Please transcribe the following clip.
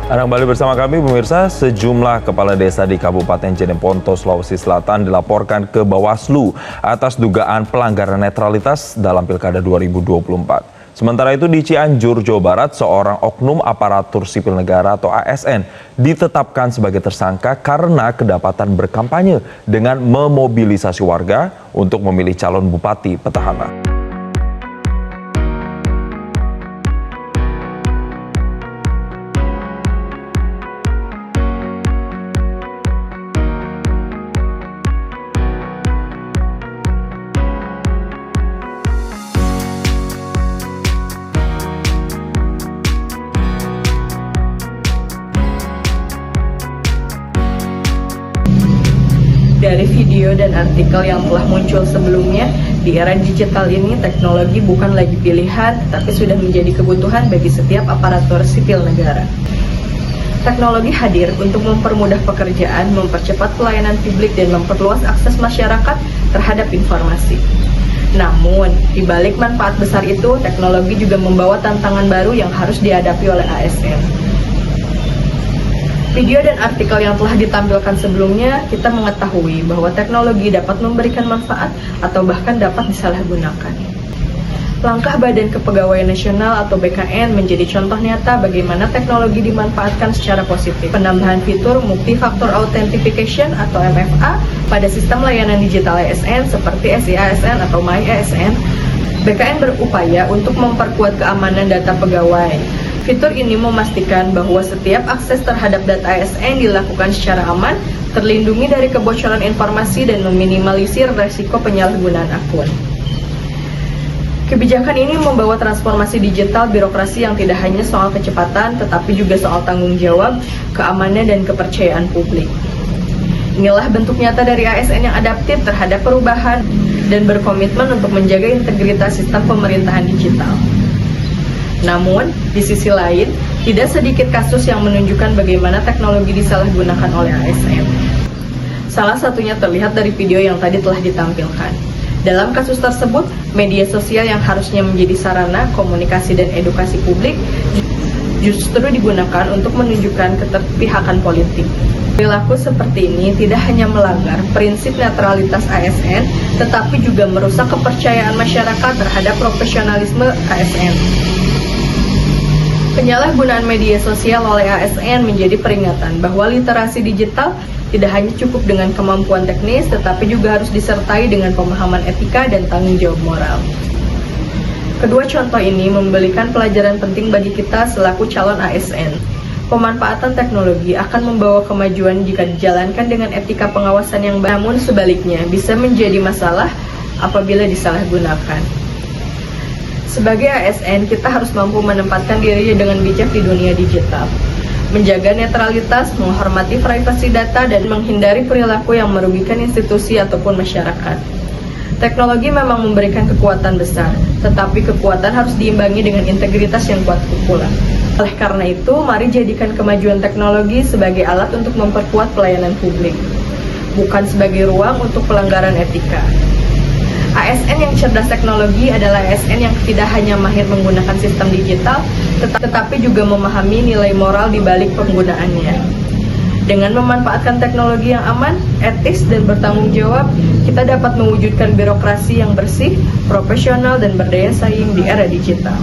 Anda kembali bersama kami pemirsa. Sejumlah kepala desa di Kabupaten Jeneponto, Sulawesi Selatan dilaporkan ke Bawaslu atas dugaan pelanggaran netralitas dalam Pilkada 2024. Sementara itu di Cianjur, Jawa Barat, seorang oknum aparatur sipil negara atau ASN ditetapkan sebagai tersangka karena kedapatan berkampanye dengan memobilisasi warga untuk memilih calon bupati petahana. Dari video dan artikel yang telah muncul sebelumnya, di era digital ini teknologi bukan lagi pilihan, tapi sudah menjadi kebutuhan bagi setiap aparatur sipil negara. Teknologi hadir untuk mempermudah pekerjaan, mempercepat pelayanan publik, dan memperluas akses masyarakat terhadap informasi. Namun, di balik manfaat besar itu, teknologi juga membawa tantangan baru yang harus dihadapi oleh ASN. Video dan artikel yang telah ditampilkan sebelumnya, kita mengetahui bahwa teknologi dapat memberikan manfaat atau bahkan dapat disalahgunakan. Langkah Badan Kepegawaian Nasional atau BKN menjadi contoh nyata bagaimana teknologi dimanfaatkan secara positif. Penambahan fitur Multi-Factor Authentication atau MFA pada sistem layanan digital ASN seperti SIASN atau MyASN, BKN berupaya untuk memperkuat keamanan data pegawai. Fitur ini memastikan bahwa setiap akses terhadap data ASN dilakukan secara aman, terlindungi dari kebocoran informasi, dan meminimalisir resiko penyalahgunaan akun. Kebijakan ini membawa transformasi digital birokrasi yang tidak hanya soal kecepatan, tetapi juga soal tanggung jawab, keamanan, dan kepercayaan publik. Inilah bentuk nyata dari ASN yang adaptif terhadap perubahan dan berkomitmen untuk menjaga integritas sistem pemerintahan digital. Namun, di sisi lain, tidak sedikit kasus yang menunjukkan bagaimana teknologi disalahgunakan oleh ASN. Salah satunya terlihat dari video yang tadi telah ditampilkan. Dalam kasus tersebut, media sosial yang harusnya menjadi sarana komunikasi dan edukasi publik justru digunakan untuk menunjukkan keterpihakan politik. Perilaku seperti ini tidak hanya melanggar prinsip netralitas ASN, tetapi juga merusak kepercayaan masyarakat terhadap profesionalisme ASN. Penyalahgunaan media sosial oleh ASN menjadi peringatan bahwa literasi digital tidak hanya cukup dengan kemampuan teknis, tetapi juga harus disertai dengan pemahaman etika dan tanggung jawab moral. Kedua contoh ini memberikan pelajaran penting bagi kita selaku calon ASN. Pemanfaatan teknologi akan membawa kemajuan jika dijalankan dengan etika pengawasan yang baik, namun sebaliknya bisa menjadi masalah apabila disalahgunakan. Sebagai ASN, kita harus mampu menempatkan diri dengan bijak di dunia digital, menjaga netralitas, menghormati privasi data, dan menghindari perilaku yang merugikan institusi ataupun masyarakat. Teknologi memang memberikan kekuatan besar, tetapi kekuatan harus diimbangi dengan integritas yang kuat pula. Oleh karena itu, mari jadikan kemajuan teknologi sebagai alat untuk memperkuat pelayanan publik, bukan sebagai ruang untuk pelanggaran etika. ASN yang cerdas teknologi adalah ASN yang tidak hanya mahir menggunakan sistem digital, tetapi juga memahami nilai moral di balik penggunaannya. Dengan memanfaatkan teknologi yang aman, etis, dan bertanggung jawab, kita dapat mewujudkan birokrasi yang bersih, profesional, dan berdaya saing di era digital.